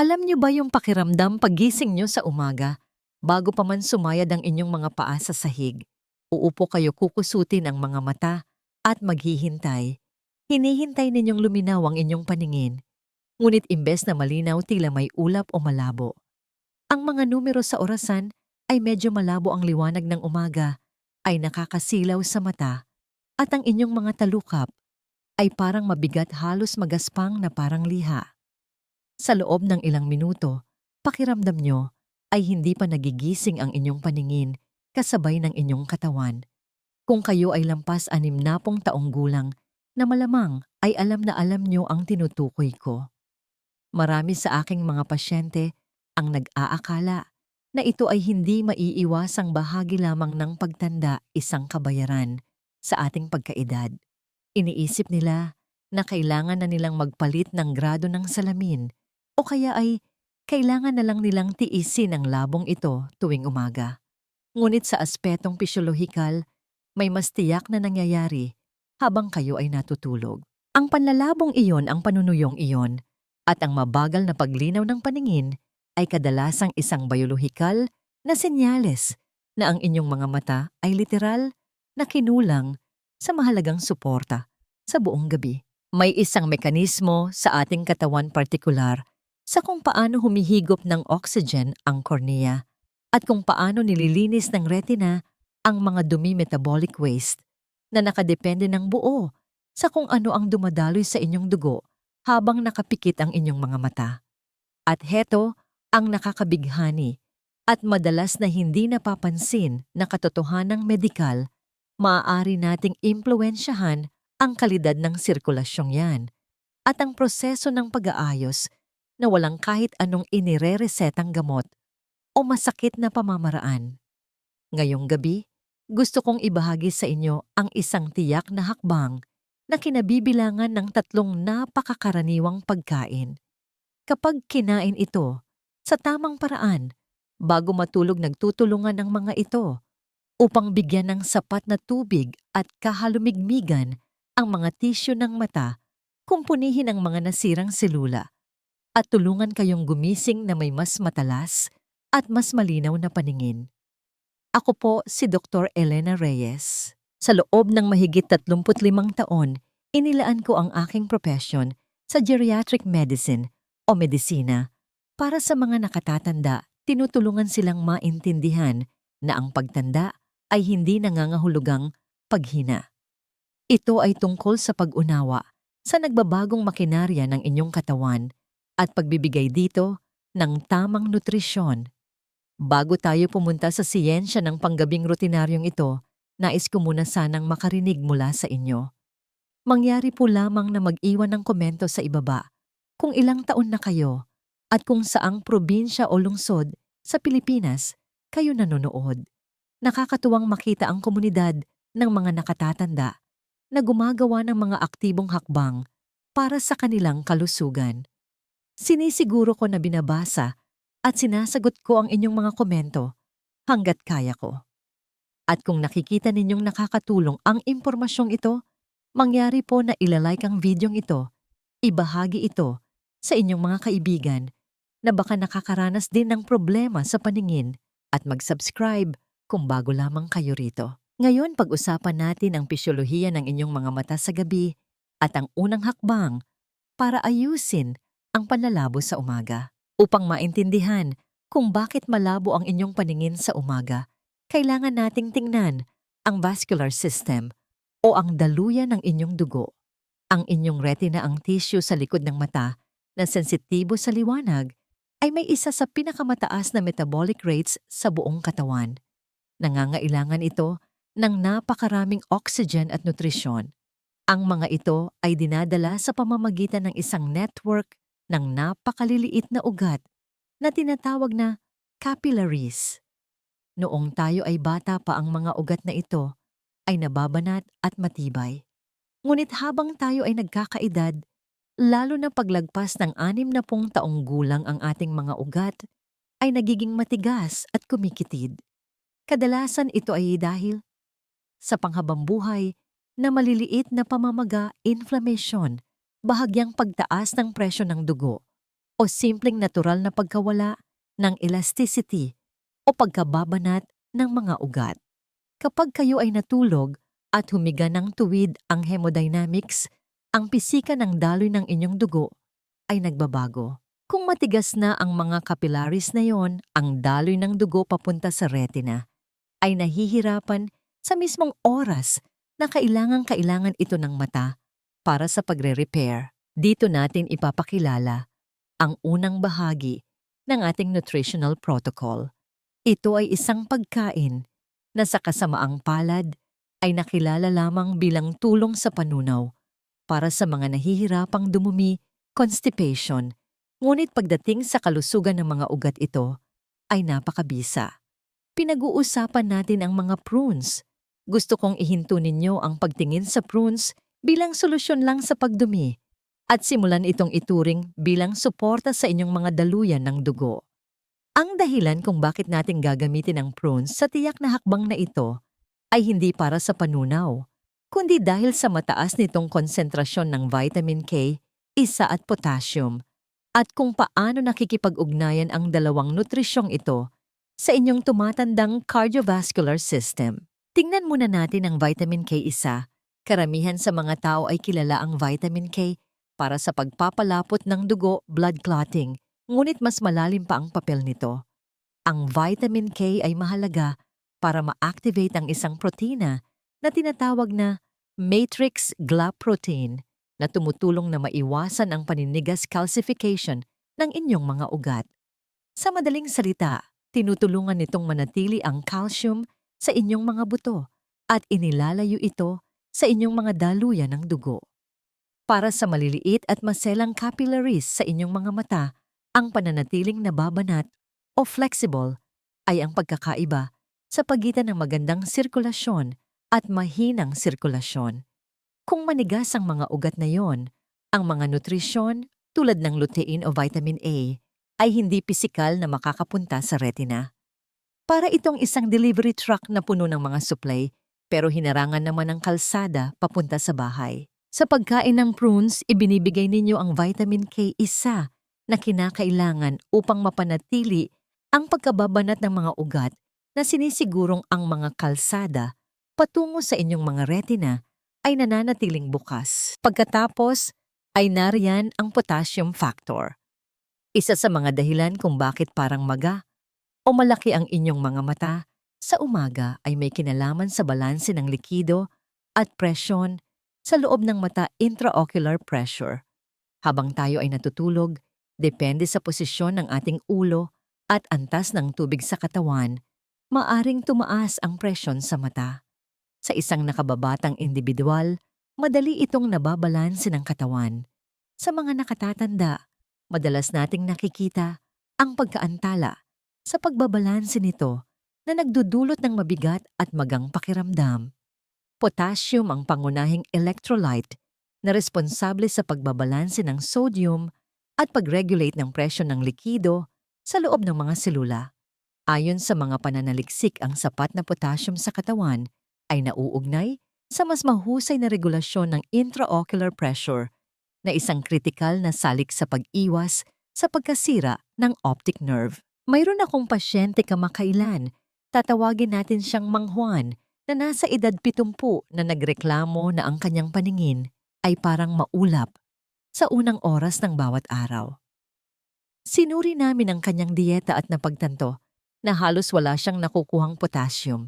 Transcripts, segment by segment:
Alam niyo ba yung pakiramdam paggising niyo sa umaga, bago pa man sumayad ang inyong mga paa sa sahig, uupo kayo kukusutin ang mga mata at maghihintay. Hinihintay ninyong luminaw ang inyong paningin, ngunit imbes na malinaw tila may ulap o malabo. Ang mga numero sa orasan ay medyo malabo ang liwanag ng umaga, ay nakakasilaw sa mata, at ang inyong mga talukap ay parang mabigat halos magaspang na parang liha. Sa loob ng ilang minuto, pakiramdam nyo ay hindi pa nagigising ang inyong paningin kasabay ng inyong katawan. Kung kayo ay lampas 60 taong gulang, na malamang ay alam na alam nyo ang tinutukoy ko. Marami sa aking mga pasyente ang nag-aakala na ito ay hindi maiiwasang bahagi lamang ng pagtanda, isang kabayaran sa ating pagkaedad. Iniisip nila na kailangan na nilang magpalit ng grado ng salamin o kaya ay kailangan na lang nilang tiisin ang labong ito tuwing umaga. Ngunit sa aspetong pisyolohikal, may mas tiyak na nangyayari habang kayo ay natutulog. Ang panlalabong iyon, ang panunuyong iyon, at ang mabagal na paglinaw ng paningin ay kadalasang isang biolohikal na senyales na ang inyong mga mata ay literal na kinulang sa mahalagang suporta sa buong gabi. May isang mekanismo sa ating katawan partikular sa kung paano humihigop ng oxygen ang kornea at kung paano nililinis ng retina ang mga dumi metabolic waste na nakadepende ng buo sa kung ano ang dumadaloy sa inyong dugo habang nakapikit ang inyong mga mata. At heto ang nakakabighani at madalas na hindi napapansin na katotohanang medikal, maaari nating impluwensyahan ang kalidad ng sirkulasyong yan at ang proseso ng pag-aayos na walang kahit anong inire-resetang gamot o masakit na pamamaraan. Ngayong gabi, gusto kong ibahagi sa inyo ang isang tiyak na hakbang na kinabibilangan ng 3 napakakaraniwang pagkain. Kapag kinain ito sa tamang paraan, bago matulog nagtutulungan ang mga ito upang bigyan ng sapat na tubig at kahalumigmigan ang mga tisyo ng mata, kumpunihin ang mga nasirang selula, at tulungan kayong gumising na may mas matalas at mas malinaw na paningin. Ako po si Dr. Elena Reyes. Sa loob ng mahigit 35 taon, inilaan ko ang aking profesyon sa geriatric medicine o medisina para sa mga nakatatanda. Tinutulungan silang maintindihan na ang pagtanda ay hindi nangangahulugang paghina. Ito ay tungkol sa pag-unawa sa nagbabagong makinarya ng inyong katawan at pagbibigay dito ng tamang nutrisyon. Bago tayo pumunta sa siyensya ng panggabing rutinaryong ito, nais ko muna sanang makarinig mula sa inyo. Mangyari po lamang na mag-iwan ng komento sa ibaba kung ilang taon na kayo at kung saang probinsya o lungsod sa Pilipinas kayo nanonood. Nakakatuwang makita ang komunidad ng mga nakatatanda na gumagawa ng mga aktibong hakbang para sa kanilang kalusugan. Sinisiguro ko na binabasa at sinasagot ko ang inyong mga komento hanggat kaya ko. At kung nakikita ninyong nakakatulong ang impormasyong ito, mangyari po na ilalike ang videong ito, ibahagi ito sa inyong mga kaibigan na baka nakakaranas din ng problema sa paningin at mag-subscribe kung bago lamang kayo rito. Ngayon pag-usapan natin ang pisyolohiya ng inyong mga mata sa gabi at ang unang hakbang para ayusin ang panlalabo sa umaga. Upang maintindihan kung bakit malabo ang inyong paningin sa umaga, kailangan nating tingnan ang vascular system o ang daluyan ng inyong dugo. Ang inyong retina, ang tissue sa likod ng mata na sensitibo sa liwanag, ay may isa sa pinakamataas na metabolic rates sa buong katawan. Nangangailangan ito ng napakaraming oxygen at nutrisyon. Ang mga ito ay dinadala sa pamamagitan ng isang network ng napakaliliit na ugat na tinatawag na capillaries. Noong tayo ay bata pa, ang mga ugat na ito ay nababanat at matibay. Ngunit habang tayo ay nagkakaedad, lalo na paglagpas ng 60 taong gulang, ang ating mga ugat ay nagiging matigas at kumikitid. Kadalasan ito ay dahil sa panghabang buhay na maliliit na pamamaga, inflammation, bahagyang pagtaas ng presyo ng dugo, o simpleng natural na pagkawala ng elasticity o pagkababanat ng mga ugat. Kapag kayo ay natulog at humiga ng tuwid ang hemodynamics, ang pisika ng daloy ng inyong dugo ay nagbabago. Kung matigas na ang mga capillaries na yon, ang daloy ng dugo papunta sa retina ay nahihirapan sa mismong oras na kailangan ito ng mata para sa pagre-repair. Dito natin ipapakilala ang unang bahagi ng ating nutritional protocol. Ito ay isang pagkain na sa kasamaang palad ay nakilala lamang bilang tulong sa panunaw para sa mga nahihirapang dumumi, constipation. Ngunit pagdating sa kalusugan ng mga ugat ito ay napakabisa. Pinag-uusapan natin ang mga prunes. Gusto kong ihinto ninyo ang pagtingin sa prunes bilang solusyon lang sa pagdumi at simulan itong ituring bilang suporta sa inyong mga daluyan ng dugo. Ang dahilan kung bakit natin gagamitin ang prunes sa tiyak na hakbang na ito ay hindi para sa panunaw, kundi dahil sa mataas nitong konsentrasyon ng vitamin K, isa at potassium, at kung paano nakikipag-ugnayan ang dalawang nutrisyong ito sa inyong tumatandang cardiovascular system. Tingnan muna natin ang vitamin K1. Karamihan sa mga tao ay kilala ang vitamin K para sa pagpapalapot ng dugo, blood clotting, ngunit mas malalim pa ang papel nito. Ang vitamin K ay mahalaga para ma-activate ang isang protina na tinatawag na matrix glycoprotein na tumutulong na maiwasan ang paninigas calcification ng inyong mga ugat. Sa madaling salita, tinutulungan nitong manatili ang calcium sa inyong mga buto at inilalayo ito sa inyong mga daluyan ng dugo. Para sa maliliit at maselang capillaries sa inyong mga mata, ang pananatiling nababanat o flexible ay ang pagkakaiba sa pagitan ng magandang sirkulasyon at mahinang sirkulasyon. Kung manigas ang mga ugat na yon, ang mga nutrisyon tulad ng lutein o vitamin A ay hindi pisikal na makakapunta sa retina. Para itong isang delivery truck na puno ng mga supply pero hinarangan naman ng kalsada papunta sa bahay. Sa pagkain ng prunes, ibinibigay ninyo ang vitamin K1 na kinakailangan upang mapanatili ang pagkababanat ng mga ugat na sinisigurong ang mga kalsada patungo sa inyong mga retina ay nananatiling bukas. Pagkatapos ay nariyan ang potassium factor. Isa sa mga dahilan kung bakit parang maga o malaki ang inyong mga mata sa umaga ay may kinalaman sa balanse ng likido at presyon sa loob ng mata, intraocular pressure. Habang tayo ay natutulog, depende sa posisyon ng ating ulo at antas ng tubig sa katawan, maaring tumaas ang presyon sa mata. Sa isang nakababatang individual, madali itong nababalanse ng katawan. Sa mga nakatatanda, madalas nating nakikita ang pagkaantala sa pagbabalanse nito na nagdudulot ng mabigat at magang pakiramdam. Potassium ang pangunahing electrolyte na responsable sa pagbabalanse ng sodium at pag-regulate ng presyon ng likido sa loob ng mga selula. Ayon sa mga pananaliksik, ang sapat na potassium sa katawan ay nauugnay sa mas mahusay na regulasyon ng intraocular pressure na isang kritikal na salik sa pag-iwas sa pagkasira ng optic nerve. Mayroon akong pasyente kamakailan, tatawagin natin siyang Mang Juan, na nasa edad 70 na nagreklamo na ang kanyang paningin ay parang maulap sa unang oras ng bawat araw. Sinuri namin ang kanyang dieta at napagtanto na halos wala siyang nakukuhang potassium.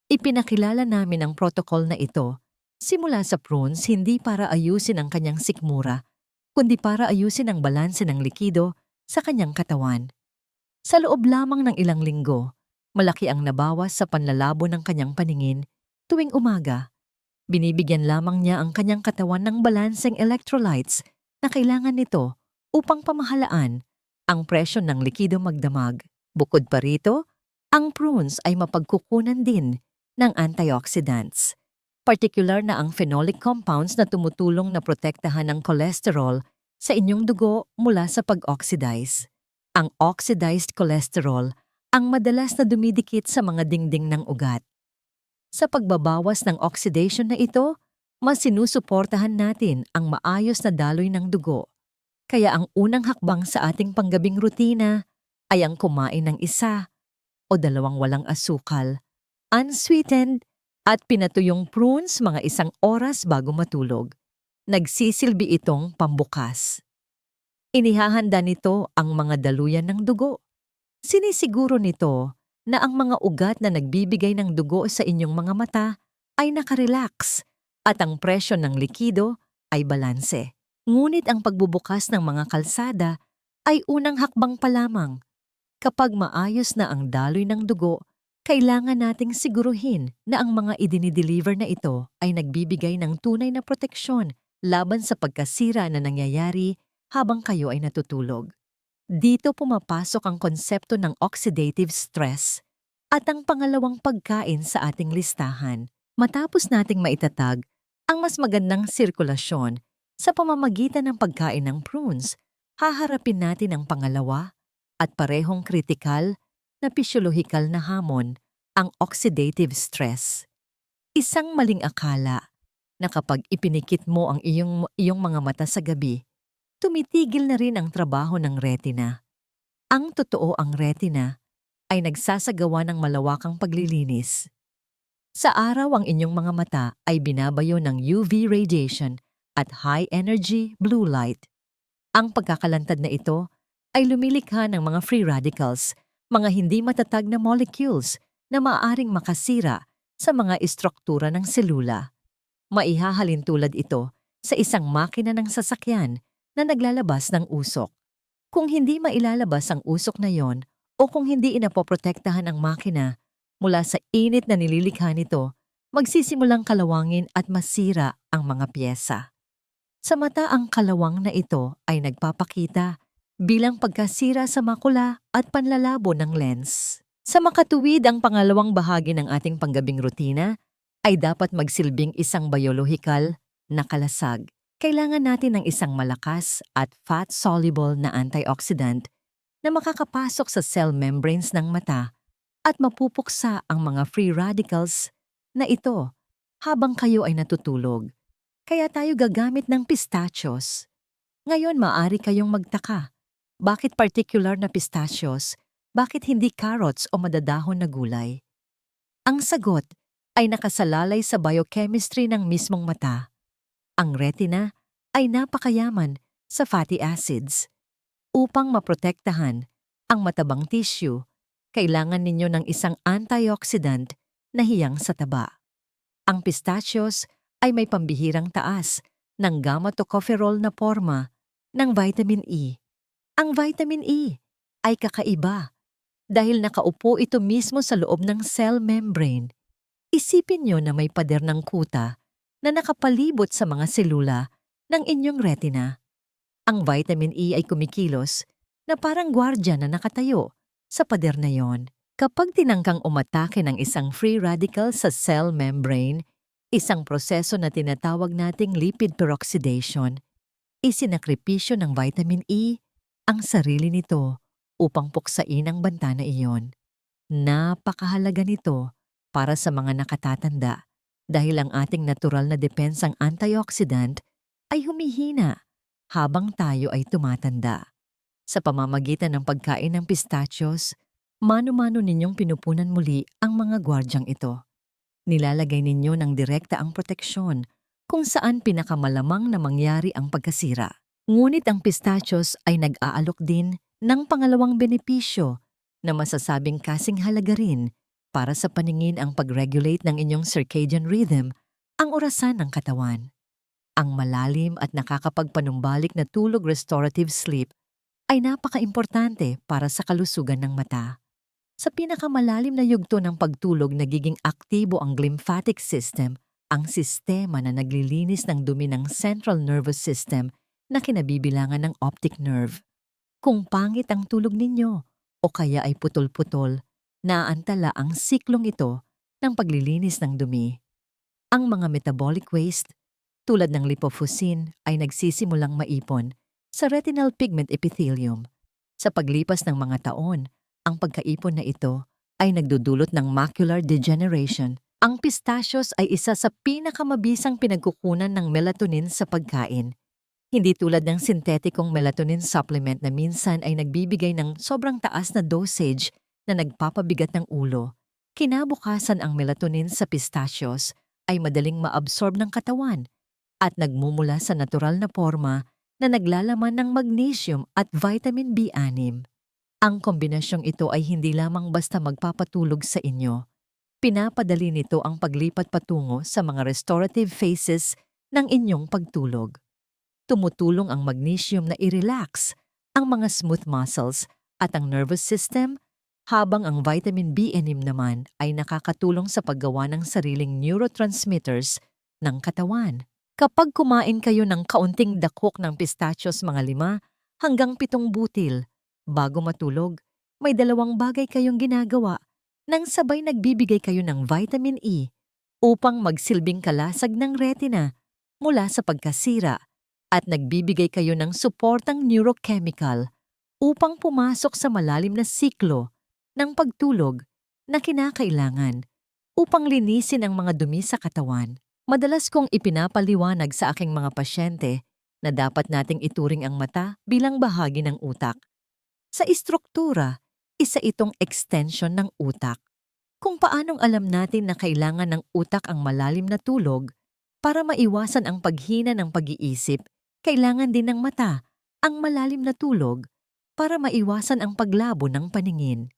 Ipinakilala namin ang protocol na ito simula sa prunes hindi para ayusin ang kanyang sikmura, kundi para ayusin ang balanse ng likido sa kanyang katawan. Sa loob lamang ng ilang linggo, malaki ang nabawas sa panlalabo ng kanyang paningin tuwing umaga. Binibigyan lamang niya ang kanyang katawan ng balanseng electrolytes na kailangan nito upang pamahalaan ang presyon ng likido magdamag. Bukod pa rito, ang prunes ay mapagkukunan din ng antioxidants, partikular na ang phenolic compounds na tumutulong na protektahan ang cholesterol sa inyong dugo mula sa pag-oxidize. Ang oxidized cholesterol ang madalas na dumidikit sa mga dingding ng ugat. Sa pagbabawas ng oxidation na ito, mas sinusuportahan natin ang maayos na daloy ng dugo. Kaya ang unang hakbang sa ating panggabing rutina ay ang kumain ng isa o dalawang walang asukal, unsweetened at pinatuyong prunes mga 1 oras bago matulog. Nagsisilbi itong pambukas. Inihahanda nito ang mga daluyan ng dugo. Sinisiguro nito na ang mga ugat na nagbibigay ng dugo sa inyong mga mata ay nakarelax at ang presyo ng likido ay balanse. Ngunit ang pagbubukas ng mga kalsada ay unang hakbang pa lamang. Kapag maayos na ang daloy ng dugo, kailangan nating siguruhin na ang mga idinideliver na ito ay nagbibigay ng tunay na proteksyon laban sa pagkasira na nangyayari habang kayo ay natutulog. Dito pumapasok ang konsepto ng oxidative stress at ang pangalawang pagkain sa ating listahan. Matapos nating maitatag ang mas magandang sirkulasyon sa pamamagitan ng pagkain ng prunes, haharapin natin ang pangalawa at parehong kritikal na pisyolohikal na hamon, ang oxidative stress. Isang maling akala na kapag ipinikit mo ang iyong mga mata sa gabi, tumitigil na rin ang trabaho ng retina. Ang totoo, ang retina ay nagsasagawa ng malawakang paglilinis. Sa araw ang inyong mga mata ay binabayo ng UV radiation at high-energy blue light. Ang pagkakalantad na ito ay lumilikha ng mga free radicals, mga hindi matatag na molecules na maaaring makasira sa mga istruktura ng selula. Maihahalin tulad ito sa isang makina ng sasakyan na naglalabas ng usok. Kung hindi mailalabas ang usok na yon o kung hindi inapoprotektahan ang makina mula sa init na nililikha nito, magsisimulang kalawangin at masira ang mga pyesa. Sa mata ang kalawang na ito ay nagpapakita bilang pagkasira sa makula at panlalabo ng lens. Sa makatuwid ang pangalawang bahagi ng ating panggabing rutina ay dapat magsilbing isang biolohikal na kalasag. Kailangan natin ng isang malakas at fat-soluble na antioxidant na makakapasok sa cell membranes ng mata at mapupuksa ang mga free radicals na ito habang kayo ay natutulog. Kaya tayo gagamit ng pistachios. Ngayon maaari kayong magtaka. Bakit particular na pistachios? Bakit hindi carrots o madadahon na gulay? Ang sagot ay nakasalalay sa biochemistry ng mismong mata. Ang retina ay napakayaman sa fatty acids. Upang maprotektahan ang matabang tissue, kailangan ninyo ng isang antioxidant na hiyang sa taba. Ang pistachios ay may pambihirang taas ng gamma-tocopherol na forma ng vitamin E. Ang vitamin E ay kakaiba dahil nakaupo ito mismo sa loob ng cell membrane. Isipin nyo na may pader ng kuta na nakapalibot sa mga selula ng inyong retina. Ang vitamin E ay kumikilos na parang gwardya na nakatayo sa pader na yon. Kapag tinangkang umatake ng isang free radical sa cell membrane, isang proseso na tinatawag nating lipid peroxidation, isinakripisyo ng vitamin E ang sarili nito upang puksain ang banta na iyon. Napakahalaga nito para sa mga nakatatanda dahil ang ating natural na depensang antioxidant ay humihina habang tayo ay tumatanda. Sa pamamagitan ng pagkain ng pistachios, mano-mano ninyong pinupunan muli ang mga gwardyang ito. Nilalagay ninyo ng direkta ang proteksyon kung saan pinakamalamang na mangyari ang pagkasira. Ngunit ang pistachios ay nag-aalok din ng pangalawang benepisyo na masasabing kasing halaga rin para sa paningin ang pag-regulate ng inyong circadian rhythm, ang orasan ng katawan. Ang malalim at nakakapagpanumbalik na tulog, restorative sleep, ay napaka-importante para sa kalusugan ng mata. Sa pinakamalalim na yugto ng pagtulog, nagiging aktibo ang glymphatic system, ang sistema na naglilinis ng dumi ng central nervous system na kinabibilangan ng optic nerve. Kung pangit ang tulog ninyo o kaya ay putol-putol, naantala ang siklong ito ng paglilinis ng dumi. Ang mga metabolic waste, tulad ng lipofuscin, ay nagsisimulang maipon sa retinal pigment epithelium. Sa paglipas ng mga taon, ang pagkaipon na ito ay nagdudulot ng macular degeneration. Ang pistachios ay isa sa pinakamabisang pinagkukunan ng melatonin sa pagkain. Hindi tulad ng sintetikong melatonin supplement na minsan ay nagbibigay ng sobrang taas na dosage na nagpapabigat ng ulo. Kinabukasan ang melatonin sa pistachios ay madaling maabsorb ng katawan at nagmumula sa natural na forma na naglalaman ng magnesium at vitamin B6. Ang kombinasyong ito ay hindi lamang basta magpapatulog sa inyo. Pinapadali nito ang paglipat patungo sa mga restorative phases ng inyong pagtulog. Tumutulong ang magnesium na i-relax ang mga smooth muscles at ang nervous system, habang ang vitamin B6 naman ay nakakatulong sa paggawa ng sariling neurotransmitters ng katawan. Kapag kumain kayo ng kaunting dakok ng pistachios, mga 5 hanggang 7 butil, bago matulog, may 2 bagay kayong ginagawa nang sabay nagbibigay kayo ng vitamin E upang magsilbing kalasag ng retina mula sa pagkasira at nagbibigay kayo ng suportang neurochemical upang pumasok sa malalim na siklo ng pagtulog na kinakailangan upang linisin ang mga dumi sa katawan. Madalas kong ipinapaliwanag sa aking mga pasyente na dapat nating ituring ang mata bilang bahagi ng utak. Sa istruktura, isa itong extension ng utak. Kung paanong alam natin na kailangan ng utak ang malalim na tulog para maiwasan ang paghina ng pag-iisip, kailangan din ng mata ang malalim na tulog para maiwasan ang paglabo ng paningin.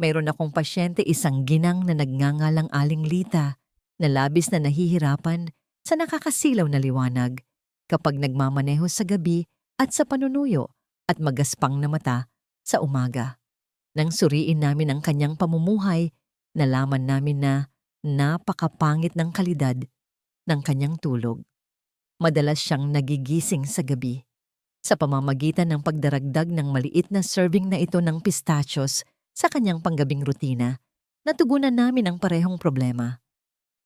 Mayroon akong pasyente, isang ginang na nagngangalang Aling Lita, na labis na nahihirapan sa nakakasilaw na liwanag kapag nagmamaneho sa gabi at sa panunuyo at magaspang na mata sa umaga. Nang suriin namin ang kanyang pamumuhay, nalaman namin na napakapangit ng kalidad ng kanyang tulog. Madalas siyang nagigising sa gabi. Sa pamamagitan ng pagdaragdag ng maliit na serving na ito ng pistachios sa kanyang panggabing rutina, natugunan namin ang parehong problema.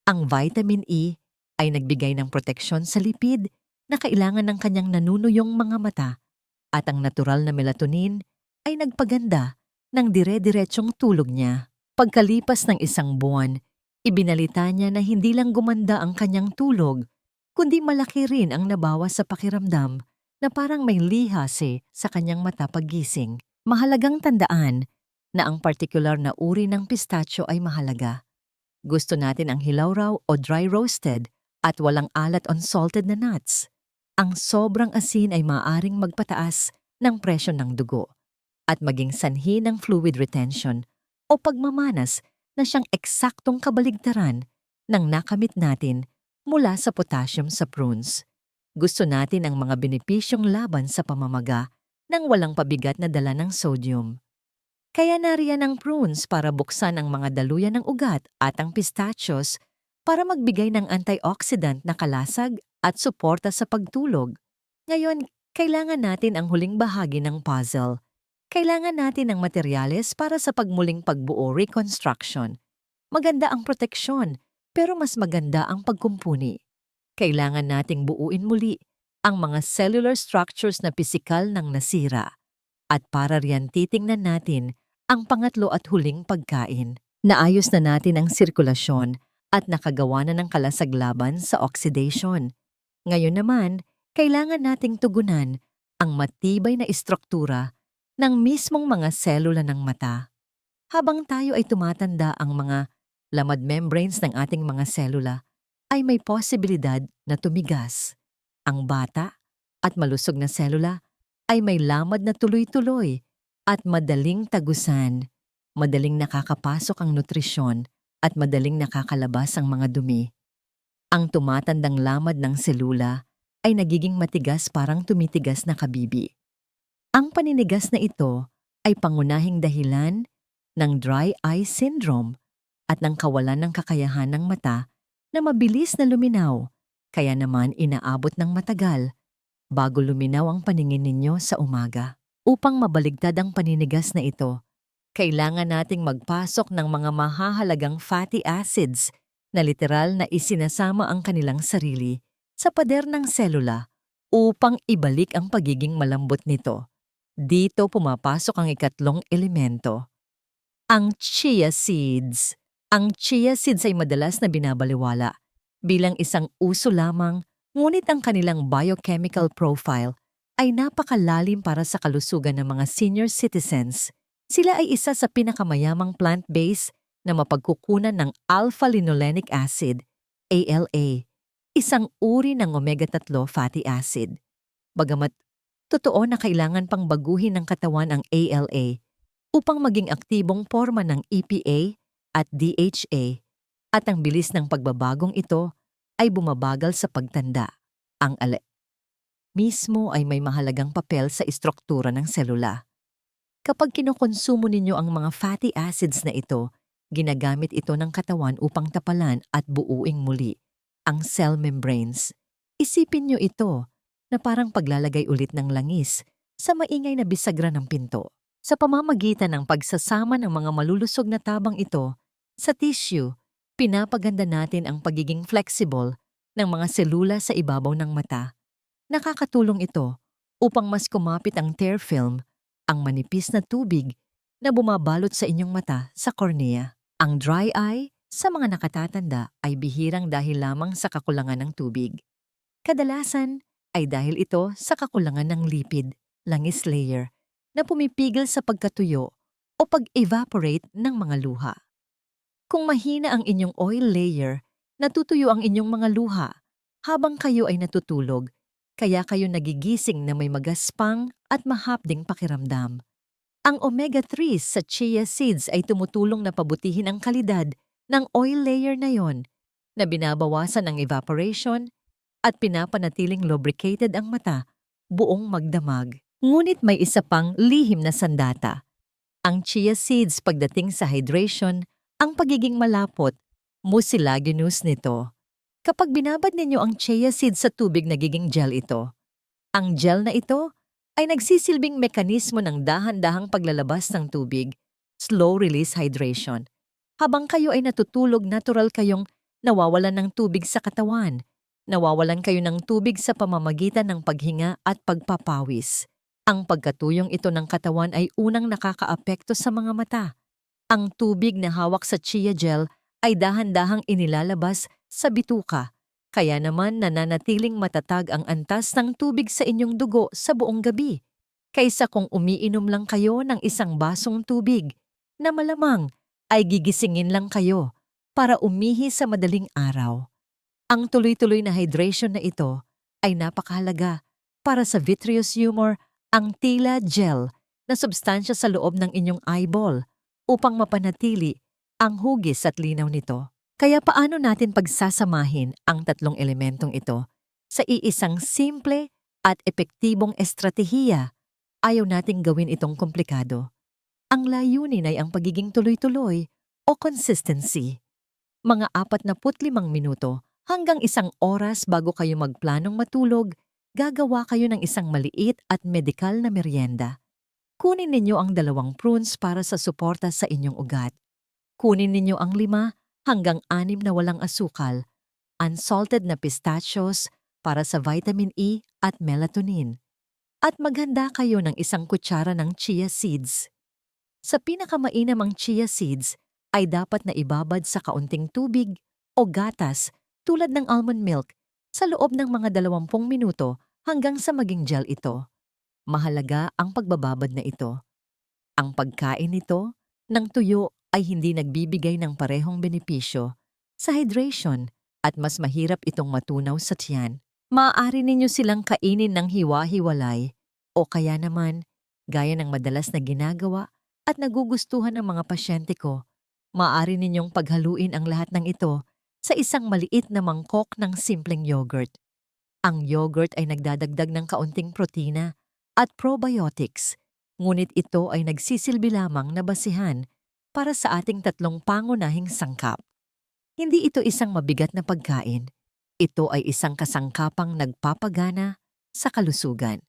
Ang vitamin E ay nagbigay ng proteksyon sa lipid na kailangan ng kanyang nanunuyong mga mata, at ang natural na melatonin ay nagpaganda ng dire-diretsyong tulog niya. Pagkalipas ng 1 buwan, ibinalita niya na hindi lang gumanda ang kanyang tulog, kundi malaki rin ang nabawas sa pakiramdam na parang may lihase sa kanyang mata paggising. Mahalagang tandaan na ang partikular na uri ng pistachio ay mahalaga. Gusto natin ang hilaw raw o dry roasted at walang alat unsalted na nuts. Ang sobrang asin ay maaaring magpataas ng presyon ng dugo at maging sanhi ng fluid retention o pagmamanas na siyang eksaktong kabaligtaran ng nakamit natin mula sa potassium sa prunes. Gusto natin ang mga benepisyong laban sa pamamaga ng walang pabigat na dala ng sodium. Kaya nariyan ang prunes para buksan ang mga daluyan ng ugat at ang pistachios para magbigay ng antioxidant na kalasag at suporta sa pagtulog. Ngayon, kailangan natin ang huling bahagi ng puzzle. Kailangan natin ng materyales para sa pagmuling pagbuo, reconstruction. Maganda ang proteksyon, pero mas maganda ang pagkumpuni. Kailangan nating buuin muli ang mga cellular structures na pisikal ng nasira. At para riyan titingnan natin ang pangatlo at huling pagkain. Naayos na natin ang sirkulasyon at nakagawa na ng kalasaglaban sa oxidation. Ngayon naman, kailangan nating tugunan ang matibay na istruktura ng mismong mga selula ng mata. Habang tayo ay tumatanda, ang mga lamad membranes ng ating mga selula ay may posibilidad na tumigas. Ang bata at malusog na selula ay may lamad na tuloy-tuloy at madaling tagusan. Madaling nakakapasok ang nutrisyon at madaling nakakalabas ang mga dumi. Ang tumatandang lamad ng selula ay nagiging matigas, parang tumitigas na kabibi. Ang paninigas na ito ay pangunahing dahilan ng dry eye syndrome at ng kawalan ng kakayahan ng mata na mabilis na luminaw, kaya naman inaabot ng matagal bago luminaw ang paningin ninyo sa umaga. Upang mabaligtad ang paninigas na ito, kailangan nating magpasok ng mga mahahalagang fatty acids na literal na isinasama ang kanilang sarili sa pader ng selula upang ibalik ang pagiging malambot nito. Dito pumapasok ang ikatlong elemento, ang chia seeds. Ang chia seeds ay madalas na binabaliwala bilang isang uso lamang Ngunit ang kanilang biochemical profile ay napakalalim para sa kalusugan ng mga senior citizens. Sila ay isa sa pinakamayamang plant-based na mapagkukunan ng alpha-linolenic acid, ALA, isang uri ng omega-3 fatty acid. Bagamat totoo na kailangan pang baguhin ng katawan ang ALA upang maging aktibong forma ng EPA at DHA, at ang bilis ng pagbabagong ito ay bumabagal sa pagtanda. Ang ALA mismo ay may mahalagang papel sa istruktura ng selula. Kapag kinukonsumo ninyo ang mga fatty acids na ito, ginagamit ito ng katawan upang tapalan at buuing muli ang cell membranes. Isipin nyo ito na parang paglalagay ulit ng langis sa maingay na bisagra ng pinto. Sa pamamagitan ng pagsasama ng mga malulusog na tabang ito sa tissue, pinapaganda natin ang pagiging flexible ng mga selula sa ibabaw ng mata. Nakakatulong ito upang mas kumapit ang tear film, ang manipis na tubig na bumabalot sa inyong mata sa cornea. Ang dry eye sa mga nakatatanda ay bihirang dahil lamang sa kakulangan ng tubig. Kadalasan ay dahil ito sa kakulangan ng lipid, langis layer, na pumipigil sa pagkatuyo o pag-evaporate ng mga luha. Kung mahina ang inyong oil layer, natutuyo ang inyong mga luha habang kayo ay natutulog, kaya kayo nagigising na may magaspang at mahapding pakiramdam. Ang omega-3 sa chia seeds ay tumutulong na pabutihin ang kalidad ng oil layer na yon, na binabawasan ang evaporation at pinapanatiling lubricated ang mata buong magdamag. Ngunit may isa pang lihim na sandata. Ang chia seeds pagdating sa hydration, ang pagiging malapot, mucilaginous nito. Kapag binabad ninyo ang chia seeds sa tubig, nagiging gel ito. Ang gel na ito ay nagsisilbing mekanismo ng dahan-dahang paglalabas ng tubig, slow-release hydration. Habang kayo ay natutulog, natural kayong nawawalan ng tubig sa katawan. Nawawalan kayo ng tubig sa pamamagitan ng paghinga at pagpapawis. Ang pagkatuyong ito ng katawan ay unang nakakaapekto sa mga mata. Ang tubig na hawak sa chia gel ay dahan-dahang inilalabas sa bituka, kaya naman nananatiling matatag ang antas ng tubig sa inyong dugo sa buong gabi, kaysa kung umiinom lang kayo ng isang basong tubig na malamang ay gigisingin lang kayo para umihi sa madaling araw. Ang tuloy-tuloy na hydration na ito ay napakahalaga para sa vitreous humor, ang tila gel na substansya sa loob ng inyong eyeball upang mapanatili ang hugis at linaw nito. Kaya paano natin pagsasamahin ang tatlong elementong ito sa iisang simple at epektibong estratehiya? Ayaw nating gawin itong komplikado. Ang layunin ay ang pagiging tuloy-tuloy o consistency. Mga 45 minuto hanggang 1 oras bago kayo magplanong matulog, gagawa kayo ng isang maliit at medikal na merienda. Kunin ninyo ang 2 prunes para sa suporta sa inyong ugat. Kunin ninyo ang 5 hanggang 6 na walang asukal, unsalted na pistachios para sa vitamin E at melatonin. At maghanda kayo ng 1 kutsara ng chia seeds. Sa pinakamainam, ang chia seeds ay dapat na ibabad sa kaunting tubig o gatas tulad ng almond milk sa loob ng mga 20 minuto hanggang sa maging gel ito. Mahalaga ang pagbababad na ito. Ang pagkain nito ng tuyo ay hindi nagbibigay ng parehong benepisyo sa hydration at mas mahirap itong matunaw sa tiyan. Maaari ninyo silang kainin ng hiwa-hiwalay o kaya naman, gaya ng madalas na ginagawa at nagugustuhan ng mga pasyente ko, maaari ninyong paghaluin ang lahat ng ito sa isang maliit na mangkok ng simpleng yogurt. Ang yogurt ay nagdadagdag ng kaunting protina at probiotics, ngunit ito ay nagsisilbi lamang na basihan para sa ating 3 pangunahing sangkap. Hindi ito isang mabigat na pagkain. Ito ay isang kasangkapang nagpapagana sa kalusugan.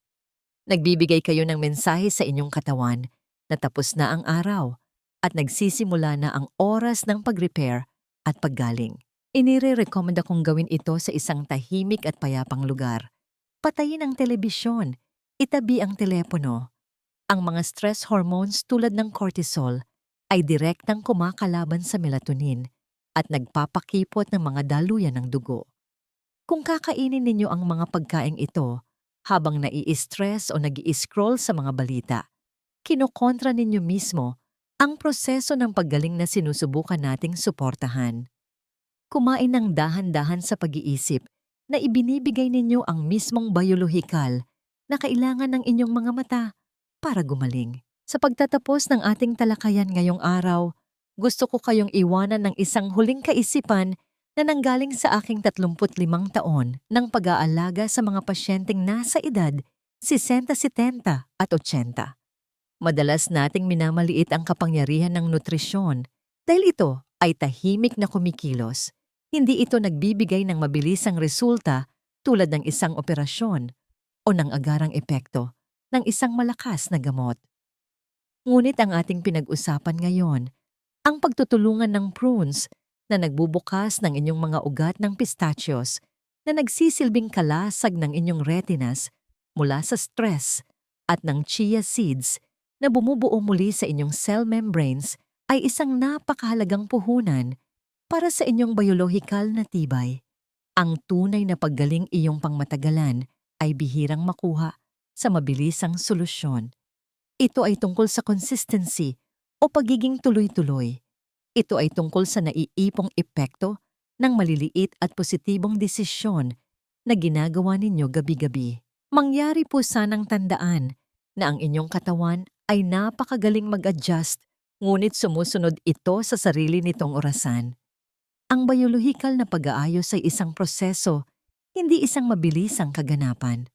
Nagbibigay kayo ng mensahe sa inyong katawan na tapos na ang araw at nagsisimula na ang oras ng pag-repair at paggaling. Inire-recommenda kong gawin ito sa isang tahimik at payapang lugar. Patayin ang telebisyon, itabi ang telepono. Ang mga stress hormones tulad ng cortisol ay direktang kumakalaban sa melatonin at nagpapakipot ng mga daluyan ng dugo. Kung kakainin ninyo ang mga pagkaing ito habang nai-stress o nag-i-scroll sa mga balita, kinokontra ninyo mismo ang proseso ng paggaling na sinusubukan nating suportahan. Kumain ng dahan-dahan sa pag-iisip na ibinibigay ninyo ang mismong biolohikal na kailangan ng inyong mga mata para gumaling. Sa pagtatapos ng ating talakayan ngayong araw, gusto ko kayong iwanan ng isang huling kaisipan na nanggaling sa aking 35 taon ng pag-aalaga sa mga pasyenteng nasa edad 60, 70 at 80. Madalas nating minamaliit ang kapangyarihan ng nutrisyon dahil ito ay tahimik na kumikilos. Hindi ito nagbibigay ng mabilisang resulta tulad ng isang operasyon o ng agarang epekto ng isang malakas na gamot. Ngunit ang ating pinag-usapan ngayon, ang pagtutulungan ng prunes na nagbubukas ng inyong mga ugat ng pistachios na nagsisilbing kalasag ng inyong retinas mula sa stress at ng chia seeds na bumubuo muli sa inyong cell membranes ay isang napakahalagang puhunan para sa inyong biolohikal na tibay. Ang tunay na paggaling iyong pangmatagalan ay bihirang makuha sa mabilisang solusyon. Ito ay tungkol sa consistency o pagiging tuloy-tuloy. Ito ay tungkol sa naiipong epekto ng maliliit at positibong desisyon na ginagawa ninyo gabi-gabi. Mangyari po sanang tandaan na ang inyong katawan ay napakagaling mag-adjust, ngunit sumusunod ito sa sarili nitong orasan. Ang biolohikal na pag-aayos ay isang proseso, hindi isang mabilisang kaganapan.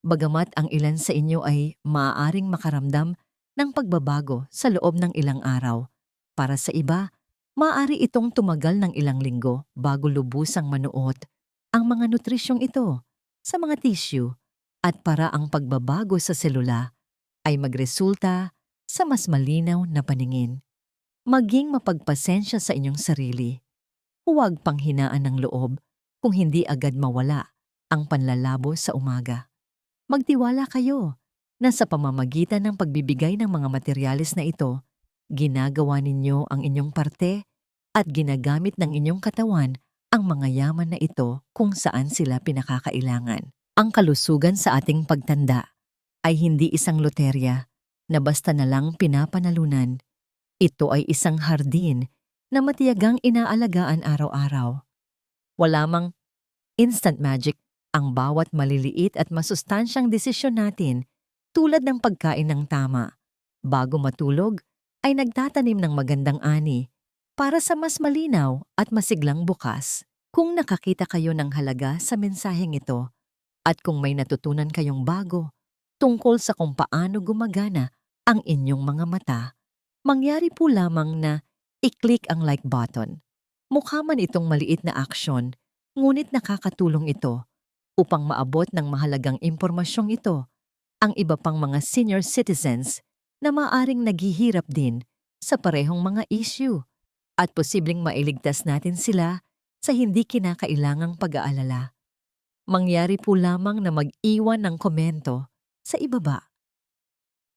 Bagamat ang ilan sa inyo ay maaaring makaramdam ng pagbabago sa loob ng ilang araw, para sa iba, maaari itong tumagal ng ilang linggo bago lubusang manuot ang mga nutrisyong ito sa mga tissue at para ang pagbabago sa selula ay magresulta sa mas malinaw na paningin. Maging mapagpasensya sa inyong sarili. Huwag panghinaan ng loob kung hindi agad mawala ang panlalabo sa umaga. Magtiwala kayo na sa pamamagitan ng pagbibigay ng mga materyales na ito, ginagawa ninyo ang inyong parte at ginagamit ng inyong katawan ang mga yaman na ito kung saan sila pinakakailangan. Ang kalusugan sa ating pagtanda ay hindi isang loterya na basta na lang pinapanalunan. Ito ay isang hardin na matiyagang inaalagaan araw-araw. Wala mang instant magic ang bawat maliliit at masustansyang desisyon natin tulad ng pagkain ng tama. Bago matulog ay nagtatanim ng magandang ani para sa mas malinaw at masiglang bukas. Kung nakakita kayo ng halaga sa mensaheng ito at kung may natutunan kayong bago tungkol sa kung paano gumagana ang inyong mga mata, mangyari po lamang na i-click ang like button. Mukha man itong maliit na aksyon, ngunit nakakatulong ito upang maabot ng mahalagang impormasyong ito ang iba pang mga senior citizens na maaring naghihirap din sa parehong mga issue at posibleng mailigtas natin sila sa hindi kinakailangang pag-aalala. Mangyari po lamang na mag-iwan ng komento sa ibaba.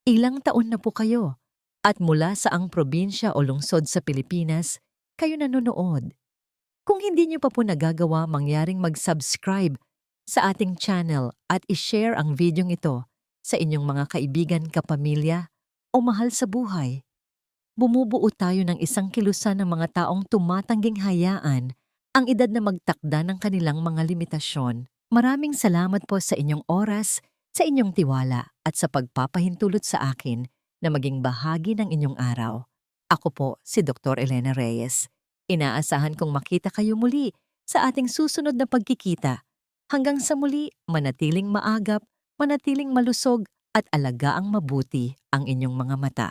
Ilang taon na po kayo at mula sa ang probinsya o lungsod sa Pilipinas kayo nanonood. Kung hindi niyo pa po nagagawa, mangyaring mag-subscribe sa ating channel at i-share ang videong ito sa inyong mga kaibigan, kapamilya o mahal sa buhay. Bumubuo tayo ng isang kilusan ng mga taong tumatangging hayaan ang edad na magtakda ng kanilang mga limitasyon. Maraming salamat po sa inyong oras, sa inyong tiwala at sa pagpapahintulot sa akin na maging bahagi ng inyong araw. Ako po si Dr. Elena Reyes. Inaasahan kong makita kayo muli sa ating susunod na pagkikita. Hanggang sa muli, manatiling maagap, manatiling malusog at alagaang mabuti ang inyong mga mata.